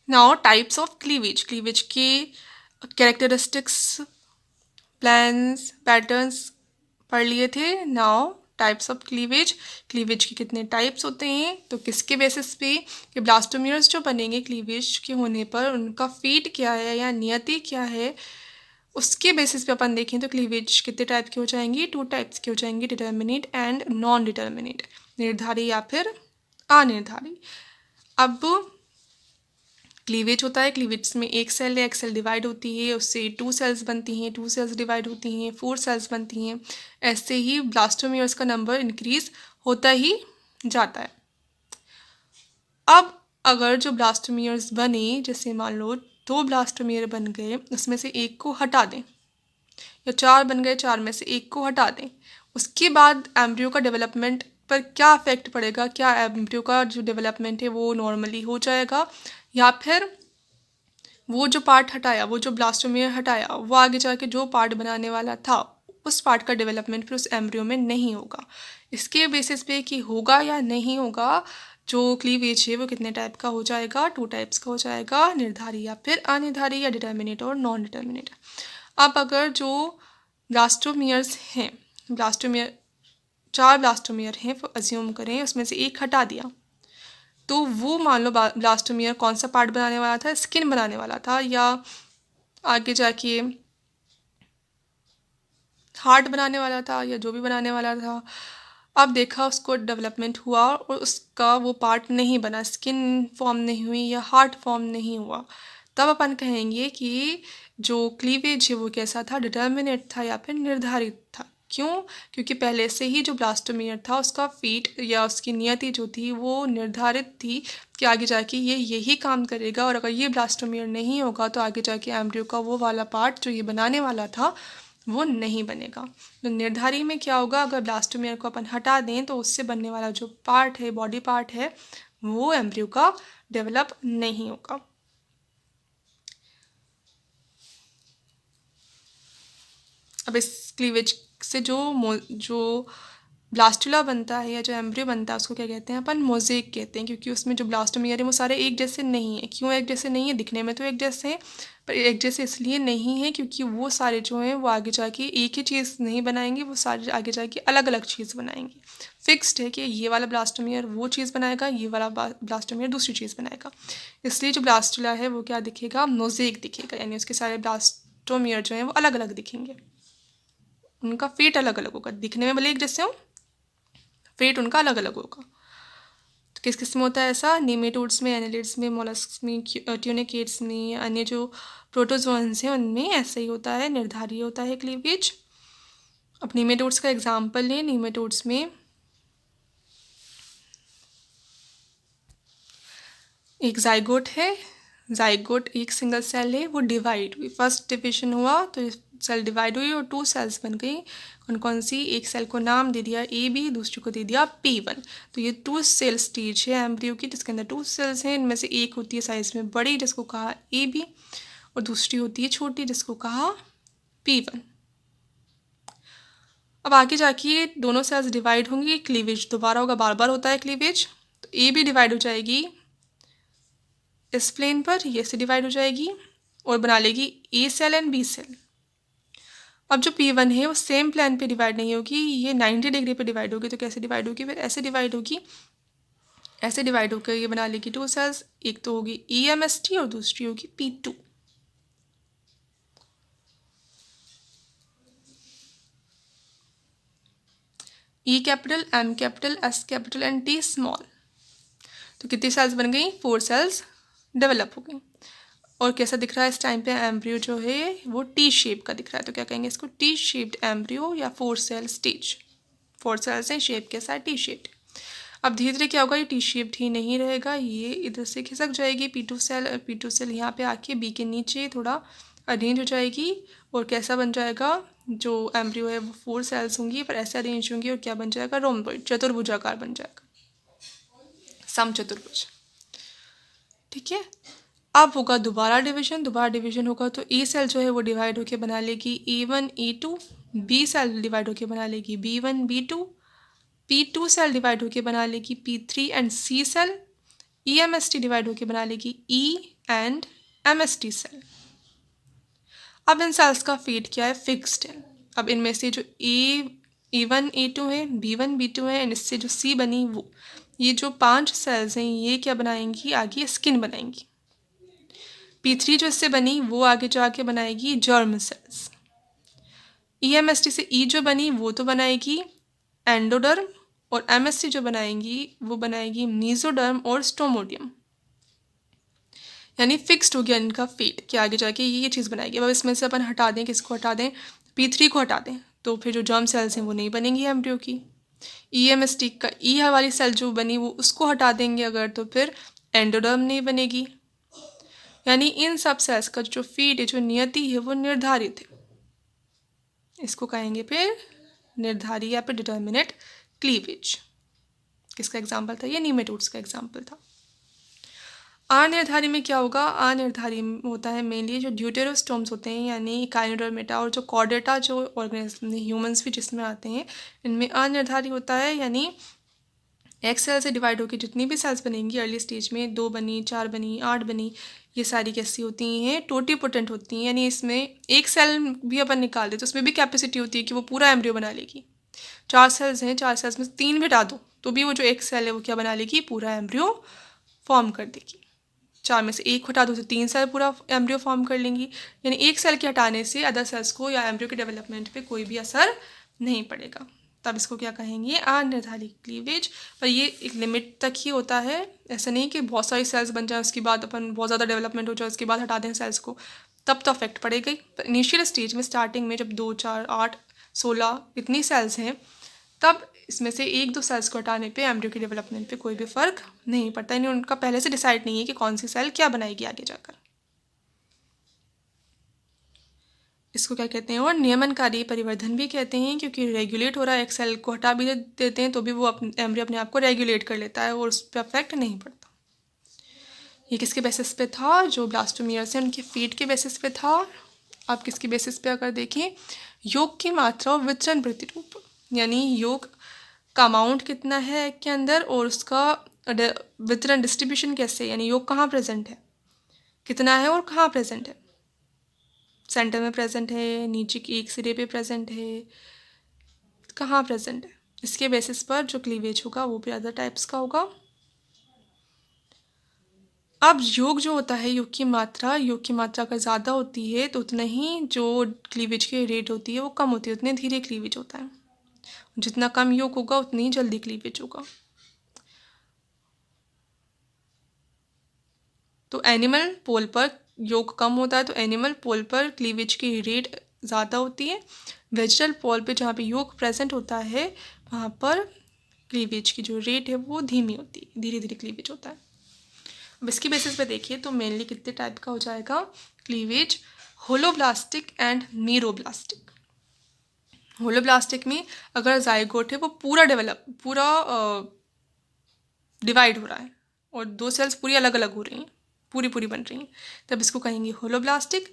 Now types of cleavage, cleavage के characteristics, plans, patterns पढ़ लिए थे। Now types of cleavage, cleavage के कितने टाइप्स होते हैं, तो किसके बेसिस पे कि ब्लास्टोमियर्स जो बनेंगे क्लीवेज के होने पर उनका फेट क्या है या नियति क्या है, उसके बेसिस पे अपन देखें तो क्लीवेज कितने टाइप के हो जाएंगे, 2 टाइप्स के हो जाएंगे, डिटर्मिनेट एंड नॉन डिटर्मिनेट, निर्धारी या फिर अनिर्धारी। अब क्लीवेज होता है, क्लीवेज में एक सेल है, एक सेल डिवाइड होती है, उससे 2 सेल्स बनती हैं, 2 सेल्स डिवाइड होती हैं, 4 सेल्स बनती हैं। ऐसे ही ब्लास्टोमियर्स का नंबर इंक्रीज होता ही जाता है। अब अगर जो ब्लास्टोमियर्स बने, जैसे मान लो 2 ब्लास्टोमियर बन गए, उसमें से एक को हटा दें, या 4 बन गए, 4 में से एक को हटा दें, उसके बाद एम्ब्रियो का डेवलपमेंट पर क्या इफेक्ट पड़ेगा, क्या एम्ब्रियो का जो डेवलपमेंट है वो नॉर्मली हो जाएगा, या फिर वो जो पार्ट हटाया, वो जो ब्लास्टोमियर हटाया, वो आगे जाके जो पार्ट बनाने वाला था उस पार्ट का डेवलपमेंट फिर उस एम्ब्रियो में नहीं होगा। इसके बेसिस पे कि होगा या नहीं होगा, जो क्लीवेज है वो कितने टाइप का हो जाएगा, 2 टाइप्स का हो जाएगा, निर्धारी या फिर अनिर्धारी, या डिटर्मिनेट और नॉन डिटर्मिनेट। अब अगर जो ब्लास्टोमियर्स हैं, ब्लास्टोमियर 4 ब्लास्टोमियर हैं, अज्यूम करें उसमें से एक हटा दिया, तो वो मान लो ब्लास्टोमियर कौन सा पार्ट बनाने वाला था, स्किन बनाने वाला था, या आगे जाके हार्ट बनाने वाला था, या जो भी बनाने वाला था। अब देखा उसको डेवलपमेंट हुआ और उसका वो पार्ट नहीं बना, स्किन फॉर्म नहीं हुई या हार्ट फॉर्म नहीं हुआ, तब अपन कहेंगे कि जो क्लीवेज है वो कैसा था, डिटर्मिनेट था या फिर निर्धारित था। क्यों? क्योंकि पहले से ही जो ब्लास्टोमियर था उसका फीट या उसकी नियति जो थी वो निर्धारित थी कि आगे जाके ये यही काम करेगा, और अगर ये ब्लास्टोमियर नहीं होगा तो आगे जाके एम्ब्रियो का वो वाला पार्ट जो ये बनाने वाला था वो नहीं बनेगा। तो निर्धारी में क्या होगा, अगर ब्लास्टोमियर को अपन हटा दें तो उससे बनने वाला जो पार्ट है, बॉडी पार्ट है, वो एम्ब्रियो का डेवलप नहीं होगा। अब इस क्लीवेज से जो ब्लास्टुला बनता है या जो एम्ब्रियो बनता है उसको क्या कहते हैं, अपन मोज़ेक कहते हैं, क्योंकि उसमें जो ब्लास्टोमियर है वो सारे एक जैसे नहीं है। क्यों एक जैसे नहीं है? दिखने में तो एक जैसे हैं, पर एक जैसे इसलिए नहीं है क्योंकि वो सारे जो हैं वो आगे जाके एक ही चीज़ नहीं बनाएंगे, वो सारे आगे जाके अलग अलग चीज़ बनाएंगे। फिक्स्ड है कि ये वाला ब्लास्टोमियर वो चीज़ बनाएगा, ये वाला ब्लास्टोमियर दूसरी चीज़ बनाएगा। इसलिए जो ब्लास्टुला है वो क्या दिखेगा, मोज़ेक दिखेगा, यानी उसके सारे ब्लास्टोमियर जो हैं वो अलग अलग दिखेंगे, उनका फेट अलग अलग होगा, दिखने में भले एक जैसे हो, फेट उनका अलग अलग होगा। तो किस किस में होता है ऐसा, नेमेटोड्स में, एनालिड्स में, मोलस्क्स में, ट्यूनिकेट्स में, अन्य जो प्रोटोजोन्स हैं उनमें ऐसे ही होता है, निर्धारी होता है क्लीवेज। अब नेमेटोड्स का एग्जाम्पल लें, नेमेटोड्स में एक जाइगोट है, जाइगोट एक सिंगल सेल है, वो डिवाइड हुई, फर्स्ट डिविजन हुआ तो सेल डिवाइड हुई और 2 सेल्स बन गई। कौन कौन सी? एक सेल को नाम दे दिया AB, दूसरी को दे दिया P1। तो ये 2 सेल स्टेज है एम्ब्रियो की, जिसके अंदर 2 सेल्स हैं, इनमें से एक होती है साइज में बड़ी जिसको कहा AB, और दूसरी होती है छोटी जिसको कहा P1। अब आगे जाके ये दोनों सेल्स डिवाइड होंगी, क्लीवेज दोबारा होगा, बार बार होता है क्लीवेज, तो AB डिवाइड हो जाएगी इस प्लेन पर, ये से डिवाइड हो जाएगी और बना लेगी A cell and B cell. अब जो P1 है वो सेम प्लेन पे डिवाइड नहीं होगी, ये 90 डिग्री पे डिवाइड होगी। तो कैसे डिवाइड होगी? फिर ऐसे डिवाइड होगी, ऐसे डिवाइड होकर ये बना लेगी 2 सेल्स, एक तो होगी EMST और दूसरी होगी P2। E capital, M capital, S capital and T small. तो कितनी सेल्स बन गई? 4 सेल्स डेवलप हो गई। और कैसा दिख रहा है इस टाइम पे एम्ब्रियो जो है वो टी शेप का दिख रहा है, तो क्या कहेंगे इसको? टी शेप्ड एम्ब्रियो या 4 सेल स्टेज। 4 सेल्स हैं, शेप कैसा है? T shaped. अब धीरे धीरे क्या होगा, ये टी शेप्ड ही नहीं रहेगा, ये इधर से खिसक जाएगी, P2 सेल यहाँ पे आके B के नीचे थोड़ा अरेंज हो जाएगी, और कैसा बन जाएगा, जो एम्ब्रियो है वो 4 सेल्स होंगी पर ऐसे अरेंज होंगी, और क्या बन जाएगा? रोम्बॉइड, चतुर्भुजाकार बन जाएगा, समचतुर्भुज। ठीक है। अब होगा दोबारा डिवीजन, दोबारा डिवीजन होगा तो ए सेल जो है वो डिवाइड होके बना लेगी A1 A2, B cell divide होके बना लेगी B1 B2, P2 cell divide होके बना लेगी P3 and C cell, EMST divide होके बना लेगी E एंड MST सेल। अब इन सेल्स का फेट क्या है, फिक्स्ड है। अब इनमें से जो E1 E2 है, B1 B2 है एंड इससे जो C बनी वो, ये जो 5 सेल्स हैं ये क्या बनाएंगी, आगे स्किन बनाएंगी। P3 जो इससे बनी वो आगे जाके बनाएगी जर्म सेल्स। EMST से E जो बनी वो तो बनाएगी एंडोडर्म, और MST जो बनाएंगी वो बनाएगी मीजोडर्म और स्टोमोडियम। यानी फिक्स्ड हो गया इनका फेट कि आगे जाके ये चीज़ बनाएगी। अब इसमें से अपन हटा दें, किसको हटा दें, P3 को हटा दें, तो फिर जो जर्म सेल्स हैं वो नहीं बनेंगी एम्ब्रियो की। EMST का E वाली सेल जो बनी वो उसको हटा देंगे अगर, तो फिर एंडोडर्म नहीं बनेगी। यानी इन सब सेल्स का जो फेट है, जो नियति है, वो निर्धारित है। इसको कहेंगे फिर निर्धारी या फिर डिटर्मिनेट क्लीवेज। किसका एग्जाम्पल था ये, नीमेटोड्स का एग्जाम्पल था। अनिर्धारी में क्या होगा, अनिर्धारी होता है मेनली जो ड्यूटेरोस्टोम्स होते हैं, यानी काइनोडर्मेटा और जो कॉर्डेटा जो ऑर्गेनिज्म ह्यूमंस भी जिसमें आते हैं, इनमें अनिर्धारी होता है। यानी एक सेल से डिवाइड होकर जितनी भी सेल्स बनेंगी अर्ली स्टेज में, 2 बनी, 4 बनी, 8 बनी, ये सारी कैसी होती हैं, टोटीपोटेंट होती हैं। यानी इसमें एक सेल भी अपन निकाल दे तो उसमें भी कैपेसिटी होती है कि वो पूरा एम्ब्रियो बना लेगी। 4 सेल्स हैं, 4 सेल्स में 3 भी हटा दो तो भी वो जो एक सेल है वो क्या बना लेगी, पूरा एम्ब्रियो फॉर्म कर देगी। 4 में से 1 हटा दो तो 3 सेल पूरा एम्ब्रियो फॉर्म कर लेंगी। यानी एक सेल के हटाने से अदर सेल्स को या एम्ब्रियो के डेवलपमेंट पे कोई भी असर नहीं पड़ेगा। तब इसको क्या कहेंगे, अनिर्धारित क्लीवेज। पर ये एक लिमिट तक ही होता है, ऐसा नहीं कि बहुत सारी सेल्स बन जाए उसके बाद अपन बहुत ज़्यादा डेवलपमेंट हो जाए उसके बाद हटा दें सेल्स को, तब तो अफेक्ट पड़ेगा ही। पर इनिशियल स्टेज में, स्टार्टिंग में जब 2 4 8 16 इतनी सेल्स हैं, तब इसमें से 1-2 सेल्स को हटाने पे एम्ब्रियो के डेवलपमेंट पे कोई भी फ़र्क नहीं पड़ता। यानी उनका पहले से डिसाइड नहीं है कि कौन सी सेल क्या बनाएगी आगे जाकर। इसको क्या कहते हैं, और नियमनकारी परिवर्धन भी कहते हैं, क्योंकि रेगुलेट हो रहा है, एक सेल को हटा भी देते हैं तो भी वो एम्ब्रियो अपने आप को रेगुलेट कर लेता है और उस पर अफेक्ट नहीं पड़ता। ये किसके बेसिस पे था, जो ब्लास्टोमियर्स हैं उनके फीड के बेसिस पे था। आप किसके बेसिस पे अगर देखें, योग की मात्रा और वितरण प्रतिरूप, यानी योग का अमाउंट कितना है एग के अंदर और उसका वितरण डिस्ट्रीब्यूशन कैसे, यानी योग कहाँ प्रेजेंट है, कितना है और कहाँ प्रेजेंट है, सेंटर में प्रेजेंट है, नीचे की एक सिरे पे प्रेजेंट है, कहाँ प्रेजेंट है, इसके बेसिस पर जो क्लीवेज होगा वो भी अदर टाइप्स का होगा। अब योग जो होता है, योग की मात्रा अगर ज़्यादा होती है तो उतना ही जो क्लीवेज की रेट होती है वो कम होती है, उतने धीरे क्लीवेज होता है। जितना कम योग होगा उतनी ही जल्दी क्लीवेज होगा। तो एनिमल पोल पर योग कम होता है, तो एनिमल पोल पर क्लीवेज की रेट ज़्यादा होती है। वेजिटल पोल पे जहाँ पे योग प्रेजेंट होता है वहाँ पर क्लीवेज की जो रेट है वो धीमी होती है, धीरे धीरे क्लीवेज होता है। अब इसकी बेसिस पे देखिए तो मेनली कितने टाइप का हो जाएगा cleavage, holoblastic and meroblastic. Holoblastic में अगर जाइगोट है वो पूरा डिवाइड हो रहा है और 2 सेल्स पूरी अलग अलग हो रही हैं, पूरी बन रही हैं, तब इसको कहेंगे होलोब्लास्टिक।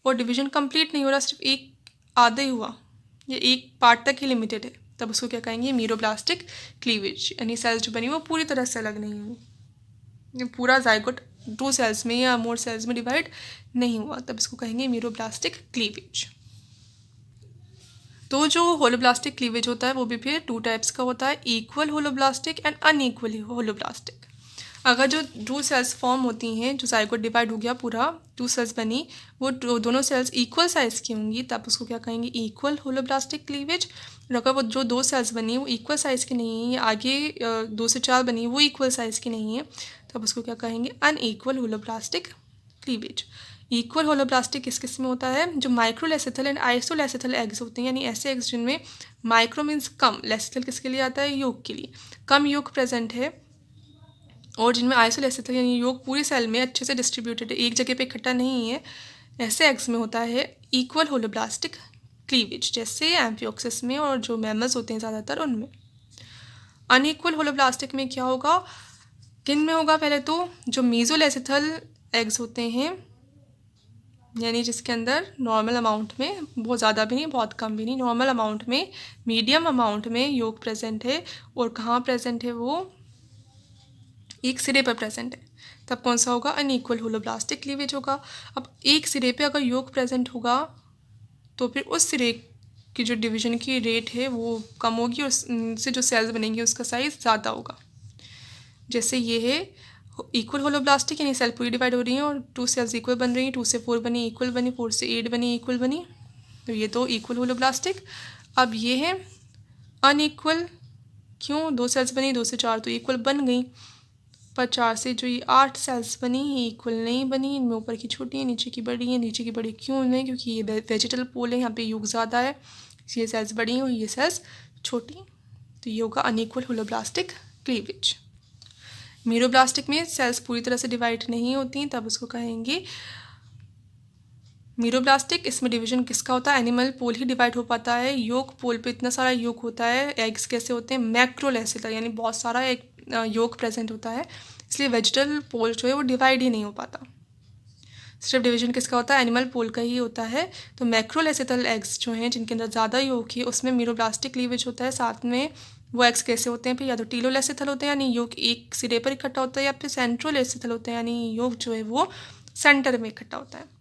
और डिवीजन कंप्लीट नहीं हो रहा, सिर्फ एक आधा ही हुआ, ये एक पार्ट तक ही लिमिटेड है, तब उसको क्या कहेंगे, मीरोब्लास्टिक क्लीवेज। यानी सेल्स जो बनी वो पूरी तरह से अलग नहीं हुई, पूरा जाइगोट 2 सेल्स में या मोर सेल्स में डिवाइड नहीं हुआ, तब इसको कहेंगे मीरोब्लास्टिक क्लीवेज। तो जो होलोब्लास्टिक क्लीवेज होता है वो भी फिर 2 टाइप्स का होता है, equal holoblastic and unequal holoblastic. अगर जो 2 सेल्स फॉर्म होती हैं, जो जाइगोट डिवाइड हो गया पूरा 2 सेल्स बनी, वो दोनों सेल्स इक्वल साइज़ की होंगी, तब उसको क्या कहेंगे, इक्वल होलोब्लास्टिक क्लीवेज। और अगर वो जो 2 सेल्स बनी वो इक्वल साइज़ की नहीं है, या आगे 2 से 4 बनी वो इक्वल साइज़ की नहीं है, तब उसको क्या कहेंगे, unequal holoblastic cleavage. Equal holoblastic किस किस में होता है, जो माइक्रोलेसिथल एंड आइसोलेसिथल एग्स होते हैं, यानी ऐसे एग्स जिनमें माइक्रो मीन्स कम, लेसिथल किसके लिए आता है, योग के लिए, कम योग प्रेजेंट है, और जिनमें आइसोलेसिथल यानी योग पूरी सेल में अच्छे से डिस्ट्रीब्यूटेड है, एक जगह पे इकट्ठा नहीं है, ऐसे एग्स में होता है इक्वल होलोब्लास्टिक क्लीवेज, जैसे एम्फियोक्सिस में और जो मैमल्स होते हैं ज़्यादातर उनमें। अनइक्वल होलोब्लास्टिक में क्या होगा, किन में होगा, पहले तो जो मीजोलेसिथल एग्स होते हैं, यानी जिसके अंदर नॉर्मल अमाउंट में, बहुत ज़्यादा भी नहीं बहुत कम भी नहीं, नॉर्मल अमाउंट में, मीडियम अमाउंट में योग प्रेजेंट है, और कहाँ प्रेजेंट है, वो एक सिरे पर प्रेजेंट है, तब कौन सा होगा, अनइक्वल होलोब्लास्टिक क्लीवेज होगा। अब एक सिरे पे अगर योग प्रेजेंट होगा तो फिर उस सिरे की जो डिवीजन की रेट है वो कम होगी और उससे जो सेल्स बनेंगे उसका साइज ज़्यादा होगा। जैसे ये है इक्वल होलोब्लास्टिक, यानी सेल पूरी डिवाइड हो रही हैं और 2 सेल्स इक्वल बन रही हैं, 2 से 4 बनी इक्वल बनी, 4 से 8 बनी इक्वल बनी, तो ये तो इक्वल होलोब्लास्टिक। अब ये है अनइक्वल, क्यों, 2 सेल्स बनी, 2 से 4 तो इक्वल बन गई, पर 4 से जो ये 8 सेल्स बनी ये इक्वल नहीं बनी, इनमें ऊपर की छोटी है नीचे की बड़ी है, नीचे की बड़ी क्यों नहीं, क्योंकि ये वेजिटल पोल है, यहाँ पे योग ज़्यादा है, ये सेल्स बड़ी हैं और ये सेल्स छोटी, तो ये होगा अनइक्वल होलोब्लास्टिक क्लीवेज। मीरोब्लास्टिक में सेल्स पूरी तरह से डिवाइड नहीं होती, तब उसको कहेंगे मीरोब्लास्टिक। इसमें डिवीजन किसका होता है, एनिमल पोल ही डिवाइड हो पाता है। योग पोल पे इतना सारा योग होता है, एग्स कैसे होते हैं, मैक्रोलेसिलर, यानी बहुत सारा एक योग प्रेजेंट होता है, इसलिए वेजिटल पोल जो है वो डिवाइड ही नहीं हो पाता। सिर्फ डिवीजन किसका होता है, एनिमल पोल का ही होता है। तो मैक्रोलेसिलर एग्स जो हैं जिनके अंदर ज़्यादा योग है उसमें मीरोब्लास्टिक क्लीवेज होता है। साथ में वो एग्स कैसे होते हैं, फिर या तो टीलोलेसिथल होते हैं यानी योग एक सिरे पर इकट्ठा होता है, या फिर सेंट्रोलेसिथल होते हैं यानी योग जो है वो सेंटर में इकट्ठा होता है।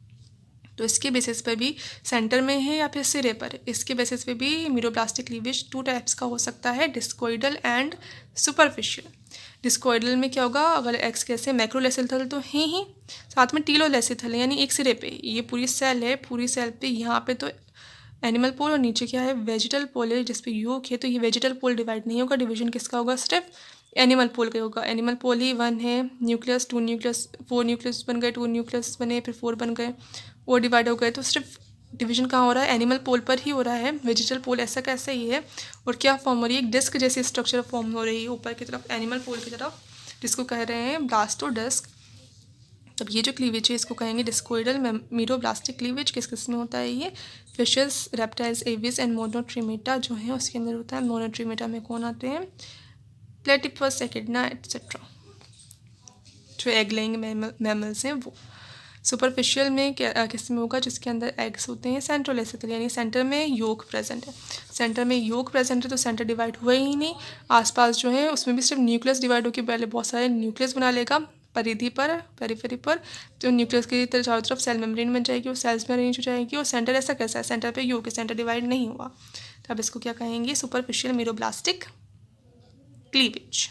तो इसके बेसिस पर भी सेंटर में है या फिर सिरे पर है, इसके बेसिस पे भी मीरोब्लास्टिक क्लीवेज 2 टाइप्स का हो सकता है, डिस्कोइडल एंड सुपरफिशियल। डिस्कोइडल में क्या होगा, अगर एक्स कैसे मैक्रोलेसिथल तो है ही, साथ में टीलोलेसिथल है यानी एक सिरे पे, ये पूरी सेल है, पूरी सेल पे यहाँ पे तो एनिमल पोल और नीचे क्या है, वेजिटल पोल है जिस पे योग है, तो ये वेजिटल पोल डिवाइड नहीं होगा, डिवीजन किसका होगा, सिर्फ एनिमल पोल का होगा। एनिमल पोल ही 1 है, न्यूक्लियस 2 न्यूक्लियस 4 न्यूक्लियस बन गए, 2 न्यूक्लियस बने फिर 4 बन गए, वो डिवाइड हो गए, तो सिर्फ डिवीजन कहाँ हो रहा है, एनिमल पोल पर ही हो रहा है। वेजिटल पोल ऐसा कैसा ही है, और क्या फॉर्म हो रही है, एक डिस्क जैसी स्ट्रक्चर फॉर्म हो रही है ऊपर की तरफ एनिमल पोल की तरफ, जिसको कह रहे हैं ब्लास्टोडिस्क। तब ये जो क्लीवेज है इसको कहेंगे डिस्कोइडल मीरोब्लास्टिक क्लीवेज। किस किस में होता है ये, फिशेस, रेप्टाइल्स, एविस एंड मोनोट्रीमेटा जो है उसके अंदर होता है। मोनोट्रीमेटा में कौन आते हैं, प्लेटिपस, एकिडना एटसेट्रा, जो एग लेइंग मैमल्स हैं वो। सुपरफिशियल में किस में होगा, जिसके अंदर एग्स होते हैं, सेंट्रोलेसिथल यानी सेंटर में योग प्रेजेंट है। सेंटर में योग प्रेजेंट है तो सेंटर डिवाइड हुआ ही नहीं, आसपास जो है उसमें भी सिर्फ न्यूक्लियस डिवाइड होकर पहले बहुत सारे न्यूक्लियस बना लेगा परिधि पर, पेरिफेरी पर, तो न्यूक्लियस की तरह चारों तरफ सेल मेम्ब्रेन बन जाएगी और सेल्स में अरेंज हो जाएगी, और सेंटर ऐसा कैसा है, सेंटर पे योग है, सेंटर डिवाइड नहीं हुआ, तो अब इसको क्या कहेंगे, सुपरफिशियल मीरोब्लास्टिक क्लीवेज।